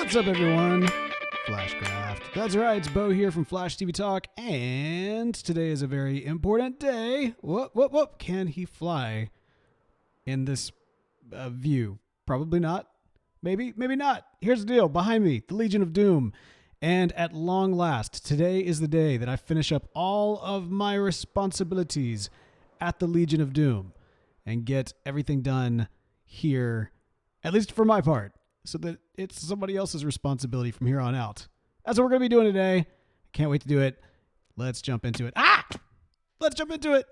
What's up, everyone? Flashcraft. That's right, it's Beau here from Flash TV Talk, and today is a very important day. Whoop. Can he fly in this view? Probably not. Maybe not. Here's the deal. Behind me, the Legion of Doom. And at long last, today is the day that I finish up all of my responsibilities at the Legion of Doom and get everything done here, at least for my part, so that it's somebody else's responsibility from here on out. That's what we're going to be doing today. Can't wait to do it. Let's jump into it. Let's jump into it.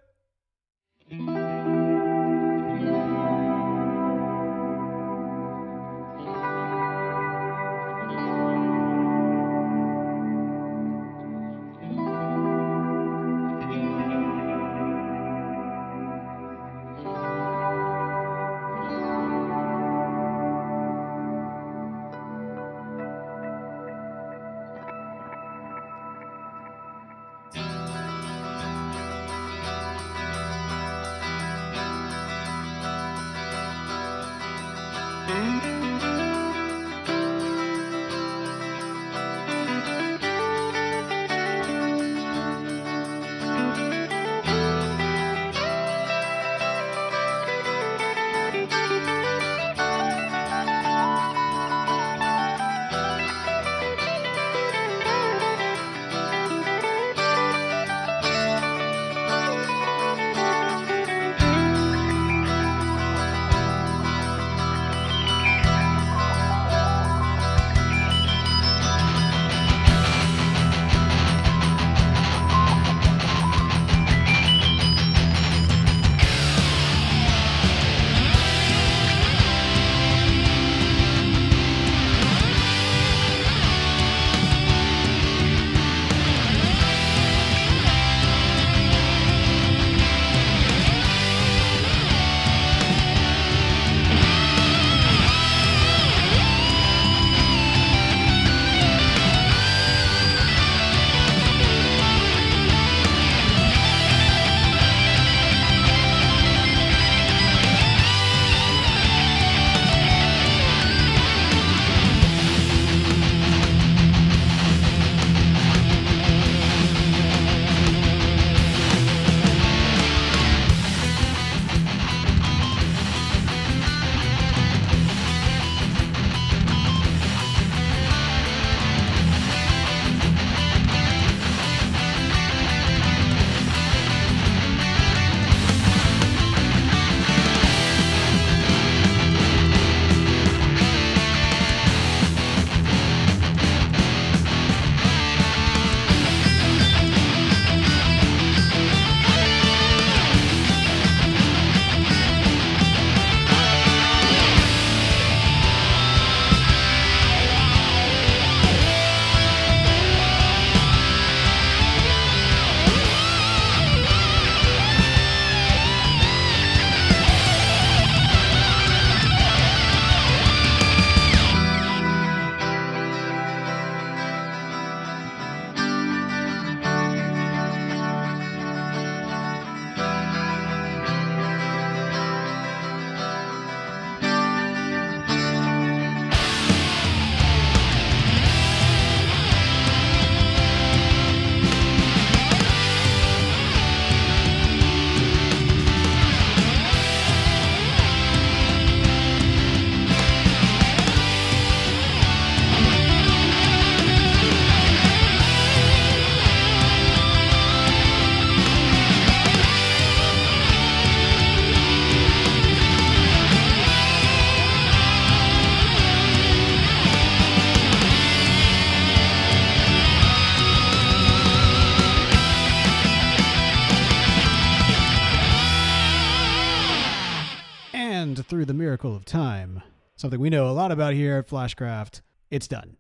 Through the miracle of time, something we know a lot about here at Flashcraft, it's done.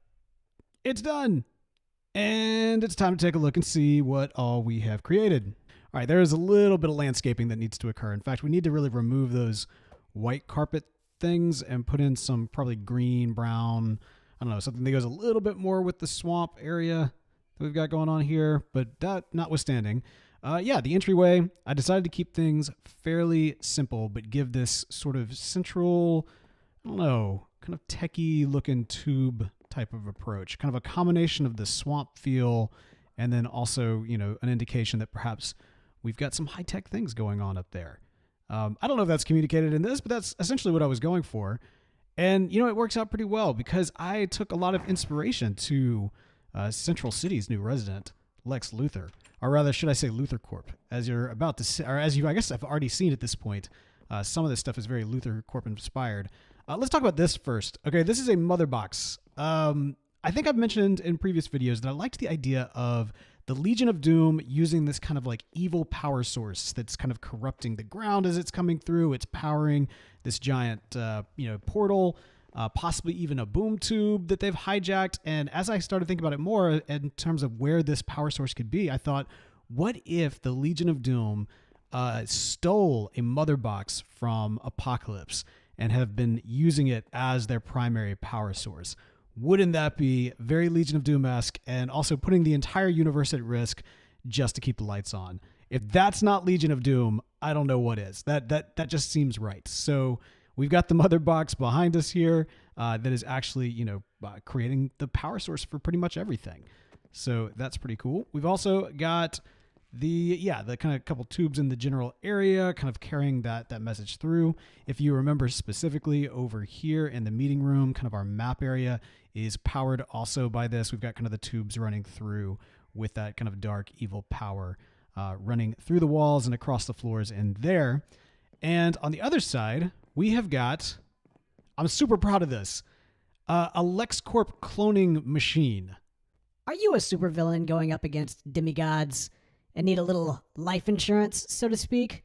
It's done. And it's time to take a look and see what all we have created. All right, there is a little bit of landscaping that needs to occur. In fact, we need to really remove those white carpet things and put in some probably green, brown, I don't know, something that goes a little bit more with the swamp area that we've got going on here. But that notwithstanding, the entryway, I decided to keep things fairly simple, but give this sort of central, I don't know, kind of techie looking tube type of approach, kind of a combination of the swamp feel and then also, you know, an indication that perhaps we've got some high-tech things going on up there. I don't know if that's communicated in this, but that's essentially what I was going for. And, you know, it works out pretty well because I took a lot of inspiration to Central City's new resident, Lex Luthor. Or rather, should I say Luthor Corp? As you're about to see, or as you, I guess I've already seen at this point, some of this stuff is very Luthor Corp inspired. Let's talk about this first. Okay, this is a mother box. I think I've mentioned in previous videos that I liked the idea of the Legion of Doom using this kind of like evil power source that's kind of corrupting the ground as it's coming through. It's powering this giant, portal, possibly even a boom tube that they've hijacked. And as I started thinking about it more in terms of where this power source could be, I thought, what if the Legion of Doom stole a mother box from Apocalypse and have been using it as their primary power source? Wouldn't that be very Legion of Doom-esque and also putting the entire universe at risk just to keep the lights on? If that's not Legion of Doom, I don't know what is. That just seems right. So we've got the mother box behind us here that is actually, creating the power source for pretty much everything. So that's pretty cool. We've also got the kind of couple tubes in the general area kind of carrying that message through. If you remember specifically over here in the meeting room, kind of our map area is powered also by this. We've got kind of the tubes running through with that kind of dark evil power running through the walls and across the floors in there. And on the other side, we have got, I'm super proud of this, a LexCorp cloning machine. Are you a supervillain going up against demigods and need a little life insurance, so to speak?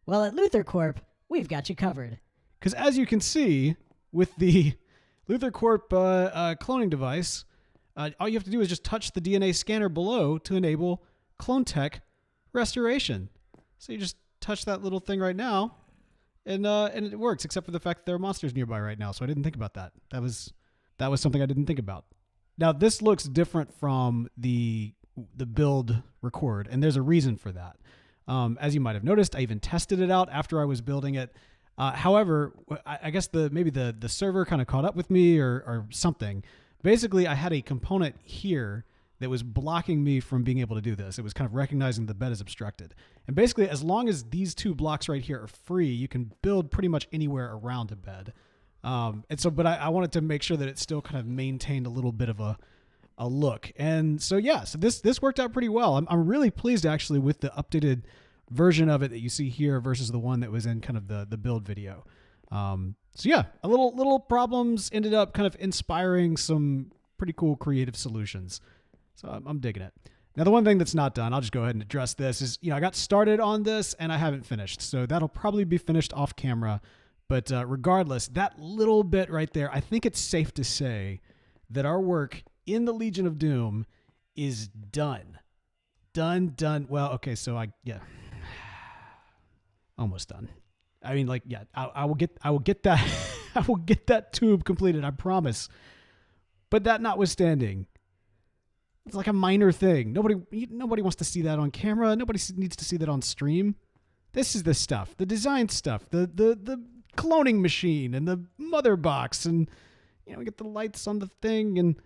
Well, at Luthor Corp, we've got you covered. Because as you can see, with the Luthor Corp cloning device, all you have to do is just touch the DNA scanner below to enable clone tech restoration. So you just touch that little thing right now, and it works, except for the fact that there are monsters nearby right now, so I didn't think about that. That was something I didn't think about. Now, this looks different from the build record, and there's a reason for that. As you might have noticed, I even tested it out after I was building it. However, I guess maybe the server kind of caught up with me or something. Basically, I had a component here that was blocking me from being able to do this. It was kind of recognizing the bed is obstructed. And basically, as long as these two blocks right here are free, you can build pretty much anywhere around a bed. But I wanted to make sure that it still kind of maintained a little bit of a look. And so this worked out pretty well. I'm really pleased actually with the updated version of it that you see here versus the one that was in kind of the build video. A little problems ended up kind of inspiring some pretty cool creative solutions. So I'm digging it. Now, the one thing that's not done, I'll just go ahead and address this, is, I got started on this and I haven't finished. So that'll probably be finished off camera. But regardless, that little bit right there, I think it's safe to say that our work in the Legion of Doom is done. Done. Well, okay, so almost done. I mean, I will get that I will get that tube completed, I promise. But that notwithstanding, it's like a minor thing. Nobody wants to see that on camera. Nobody needs to see that on stream. This is the stuff, the design stuff, the cloning machine and the mother box, and we get the lights on the thing, and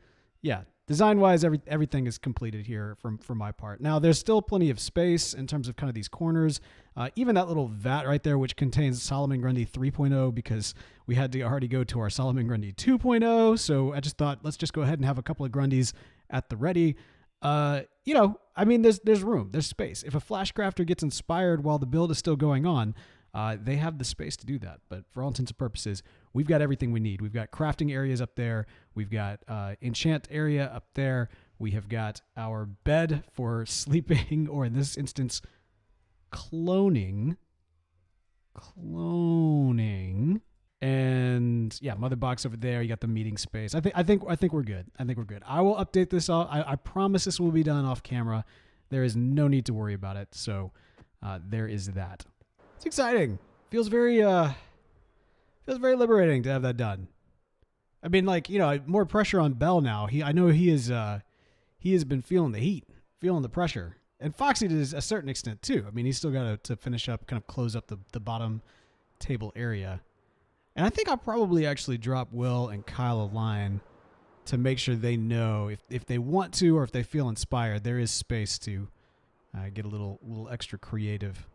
design-wise, everything is completed here for my part. Now, there's still plenty of space in terms of kind of these corners. Even that little vat right there, which contains Solomon Grundy 3.0, because we had to already go to our Solomon Grundy 2.0. So I just thought, let's just go ahead and have a couple of Grundys at the ready. There's room, there's space. If a Flashcrafter gets inspired while the build is still going on, they have the space to do that. But for all intents and purposes, we've got everything we need. We've got crafting areas up there. We've got enchant area up there. We have got our bed for sleeping, or in this instance, cloning. And mother box over there. You got the meeting space. I think we're good. I will update this all. I promise this will be done off camera. There is no need to worry about it. So there is that. It's exciting. Feels very liberating to have that done. I mean, more pressure on Beall now. I know he has been feeling the heat, feeling the pressure. And Foxy to a certain extent too. I mean, he's still got to finish up, kind of close up the bottom table area. And I think I'll probably actually drop Will and Kyle a line to make sure they know if they want to or if they feel inspired, there is space to get a little extra creative.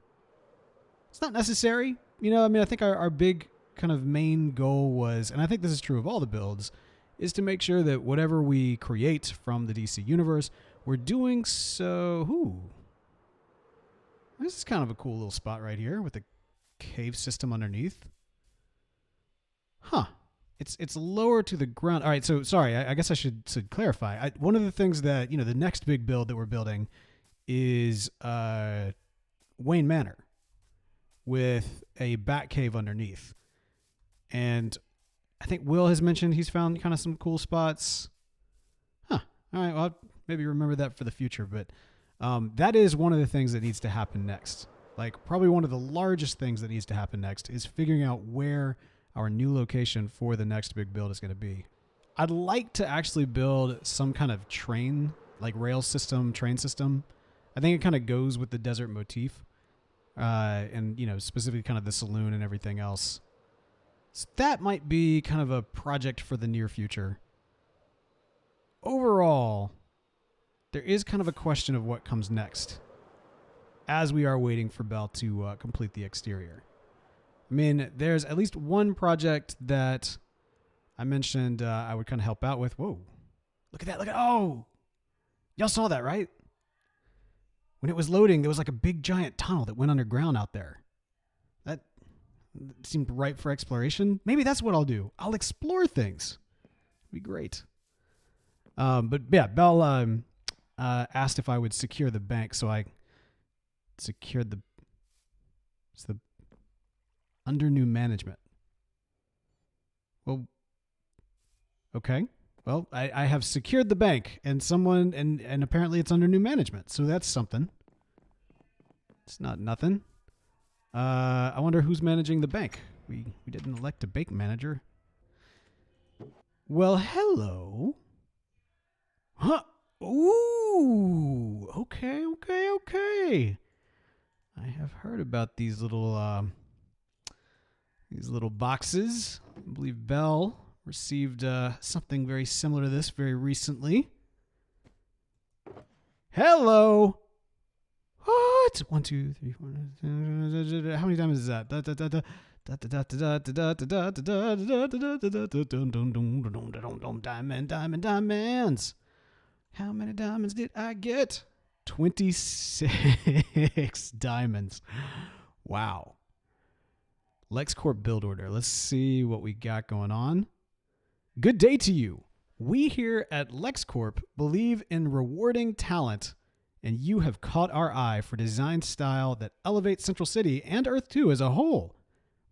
It's not necessary. I think our big kind of main goal was, and I think this is true of all the builds, is to make sure that whatever we create from the DC universe, we're doing so... Ooh. This is kind of a cool little spot right here with the cave system underneath. Huh. It's lower to the ground. All right, so sorry, I guess I should clarify. One of the things that, the next big build that we're building is Wayne Manor with a bat cave underneath. And I think Will has mentioned he's found kind of some cool spots. Huh. All right, well, I'll maybe remember that for the future. But that is one of the things that needs to happen next. Like, probably one of the largest things that needs to happen next is figuring out where our new location for the next big build is going to be. I'd like to actually build some kind of train, like rail system, train system. I think it kind of goes with the desert motif. And, specifically kind of the saloon and everything else. So that might be kind of a project for the near future. Overall, there is kind of a question of what comes next as we are waiting for Beall to complete the exterior. I mean, there's at least one project that I mentioned I would kind of help out with. Whoa. Look at that. Oh! Y'all saw that, right? When it was loading, there was like a big giant tunnel that went underground out there. That seemed ripe for exploration. Maybe that's what I'll do. I'll explore things. It'd be great. But yeah, Beall asked if I would secure the bank, so I secured the under new management. Well, okay. Well, I have secured the bank and and apparently it's under new management. So that's something. It's not nothing. I wonder who's managing the bank. We didn't elect a bank manager. Well, hello. Huh. Ooh. Okay. I have heard about these little boxes. I believe Beall received something very similar to this very recently. Hello. What? 1, 2, 3, 4. How many diamonds is that? Diamonds. How many diamonds did I get? 26 diamonds. Wow. LexCorp build order. Let's see what we got going on. Good day to you. We here at LexCorp believe in rewarding talent, and you have caught our eye for design style that elevates Central City and Earth 2 as a whole.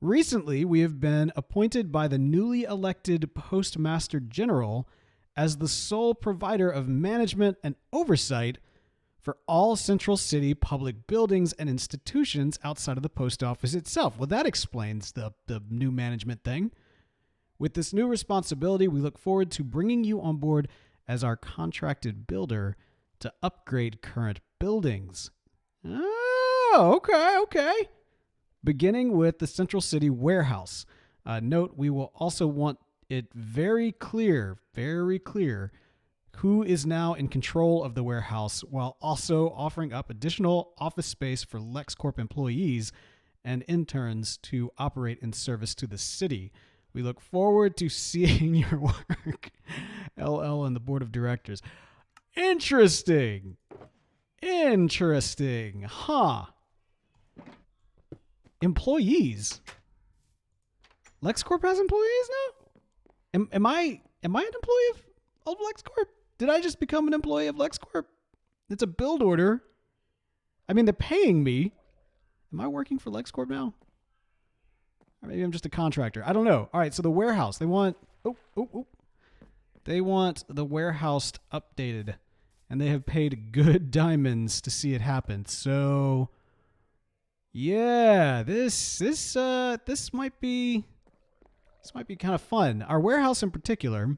Recently, we have been appointed by the newly elected Postmaster General as the sole provider of management and oversight for all Central City public buildings and institutions outside of the post office itself. Well, that explains the new management thing. With this new responsibility, we look forward to bringing you on board as our contracted builder to upgrade current buildings. Oh, okay. Beginning with the Central City warehouse. Note, we will also want it very clear, who is now in control of the warehouse, while also offering up additional office space for LexCorp employees and interns to operate in service to the city. We look forward to seeing your work, LL and the board of directors. Interesting. Huh. Employees. LexCorp has employees now? Am I an employee of LexCorp? Did I just become an employee of LexCorp? It's a build order. I mean, they're paying me. Am I working for LexCorp now? Or maybe I'm just a contractor. I don't know. All right, so the warehouse. They want... They want the warehouse updated. And they have paid good diamonds to see it happen. So... yeah, this might be kind of fun. Our warehouse in particular...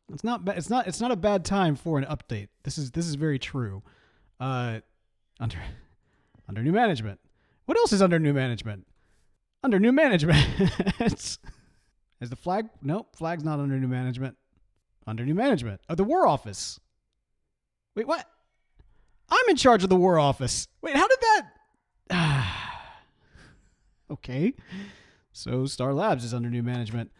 It's not a bad time for an update. This is very true. Under new management. What else is under new management? Under new management. Is the flag? Nope, flag's not under new management. under new management of the War Office. Wait, what? I'm in charge of the War Office. Wait, how did that? Okay. So Star Labs is under new management.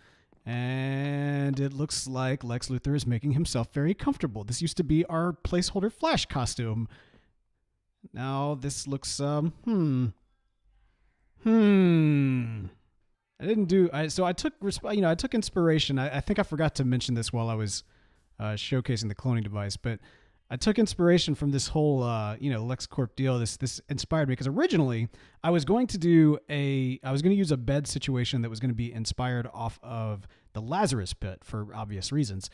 And it looks like Lex Luthor is making himself very comfortable. This used to be our placeholder Flash costume. Now this looks, I took inspiration. I think I forgot to mention this while I was showcasing the cloning device, but I took inspiration from this whole, LexCorp deal. This inspired me because originally I was going to use a bed situation that was going to be inspired off of the Lazarus Pit for obvious reasons.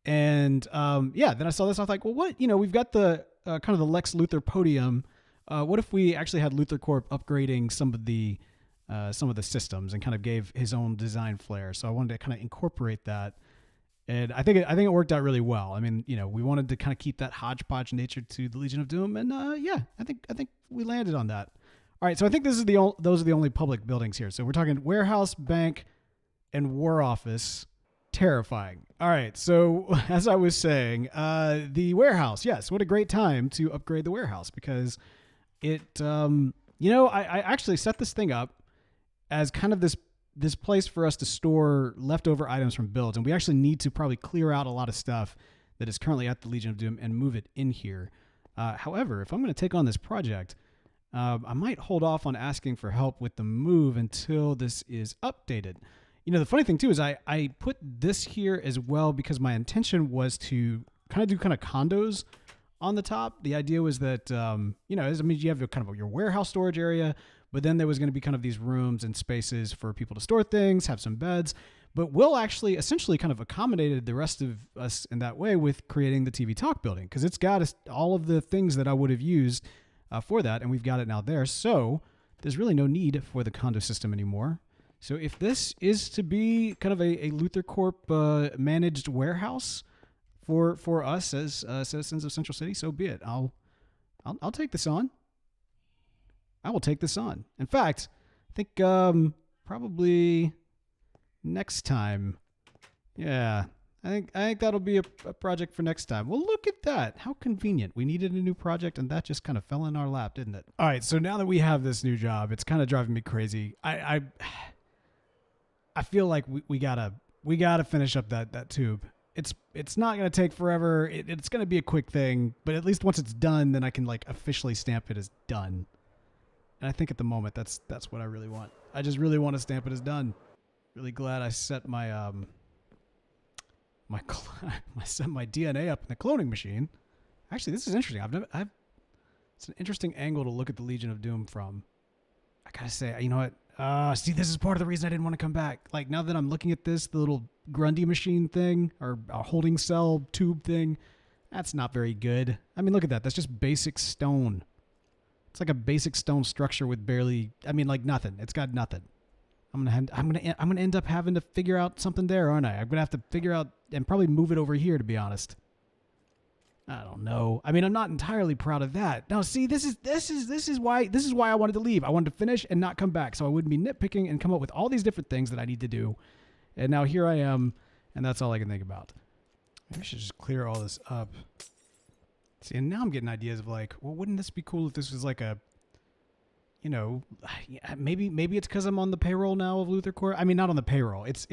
And then I saw this. I was like, well, what? We've got the kind of the Lex Luthor podium. What if we actually had LuthorCorp upgrading some of the systems and kind of gave his own design flair? So I wanted to kind of incorporate that. And I think it worked out really well. I mean, we wanted to kind of keep that hodgepodge nature to the Legion of Doom, and I think we landed on that. All right, so I think those are the only public buildings here. So we're talking warehouse, bank, and war office. Terrifying. All right, so as I was saying, the warehouse. Yes, what a great time to upgrade the warehouse because it. I actually set this thing up as kind of this place for us to store leftover items from builds. And we actually need to probably clear out a lot of stuff that is currently at the Legion of Doom and move it in here. However, if I'm going to take on this project, I might hold off on asking for help with the move until this is updated. The funny thing too is I put this here as well because my intention was to do condos on the top. The idea was that, you have kind of your warehouse storage area, but then there was going to be kind of these rooms and spaces for people to store things, have some beds. But Will actually essentially kind of accommodated the rest of us in that way with creating the TV Talk building because it's got all of the things that I would have used for that, and we've got it now there. So there's really no need for the condo system anymore. So if this is to be kind of a LuthorCorp managed warehouse for us as citizens of Central City, so be it. I'll take this on. I will take this on. In fact, I think probably next time. Yeah, I think that'll be a project for next time. Well, look at that. How convenient. We needed a new project, and that just kind of fell in our lap, didn't it? All right, so now that we have this new job, it's kind of driving me crazy. I feel like we gotta finish up that tube. It's not gonna take forever. It's gonna be a quick thing, but at least once it's done, then I can officially stamp it as done. And I think at the moment that's what I really want. I just really want to stamp it as done. Really glad I set my my DNA up in the cloning machine. Actually, this is interesting. It's an interesting angle to look at the Legion of Doom from. I gotta say, you know what? See, this is part of the reason I didn't want to come back. Now that I'm looking at this, the little Grundy machine thing or a holding cell tube thing, that's not very good. I mean, look at that. That's just basic stone. It's like a basic stone structure with barely, nothing. It's got nothing. I'm gonna end up having to figure out something there, aren't I? I'm gonna have to figure out and probably move it over here, to be honest. I don't know. I mean, I'm not entirely proud of that. Now, see, this is why I wanted to leave. I wanted to finish and not come back, so I wouldn't be nitpicking and come up with all these different things that I need to do. And now here I am, and that's all I can think about. Maybe I should just clear all this up. See, and now I'm getting ideas of well, wouldn't this be cool if this was maybe it's because I'm on the payroll now of LuthorCorp. I mean, not on the payroll. It's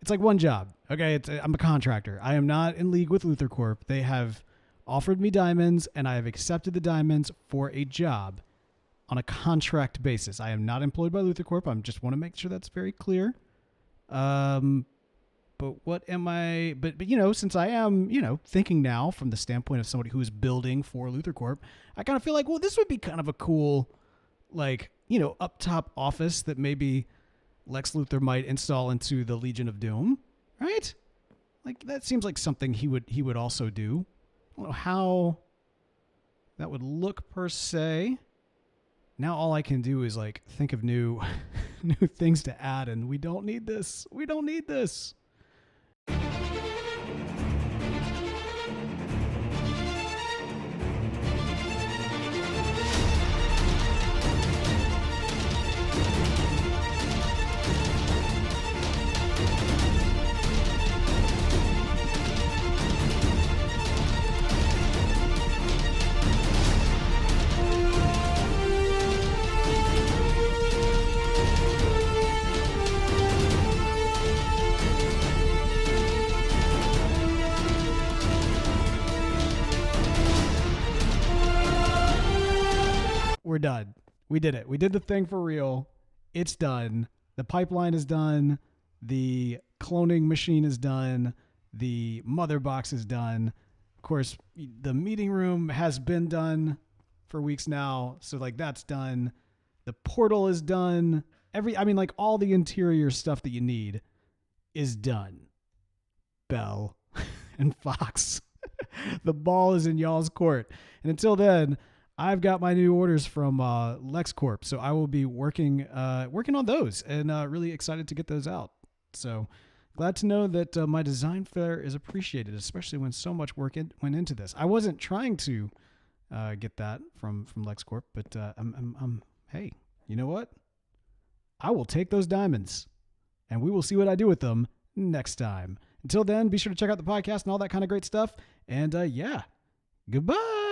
like one job. Okay, I'm a contractor. I am not in league with LuthorCorp. They have offered me diamonds, and I have accepted the diamonds for a job on a contract basis. I am not employed by LuthorCorp. I just want to make sure that's very clear. But what am I? But since I am thinking now from the standpoint of somebody who is building for LuthorCorp, I kind of feel like this would be kind of a cool up top office that maybe Lex Luthor might install into the Legion of Doom, right? That seems like something he would also do. I don't know how that would look per se. Now all I can do is think of new things to add, and we don't need this. We don't need this. we're done. We did it. We did the thing for real. It's done. The pipeline is done. The cloning machine is done. The mother box is done. Of course, the meeting room has been done for weeks now. So like that's done. The portal is done. All the interior stuff that you need is done. Bell and Fox. The ball is in y'all's court. And until then, I've got my new orders from LexCorp, so I will be working on those, and really excited to get those out. So glad to know that my design flair is appreciated, especially when so much work went into this. I wasn't trying to get that from LexCorp, but hey, you know what? I will take those diamonds, and we will see what I do with them next time. Until then, be sure to check out the podcast and all that kind of great stuff. And yeah, goodbye.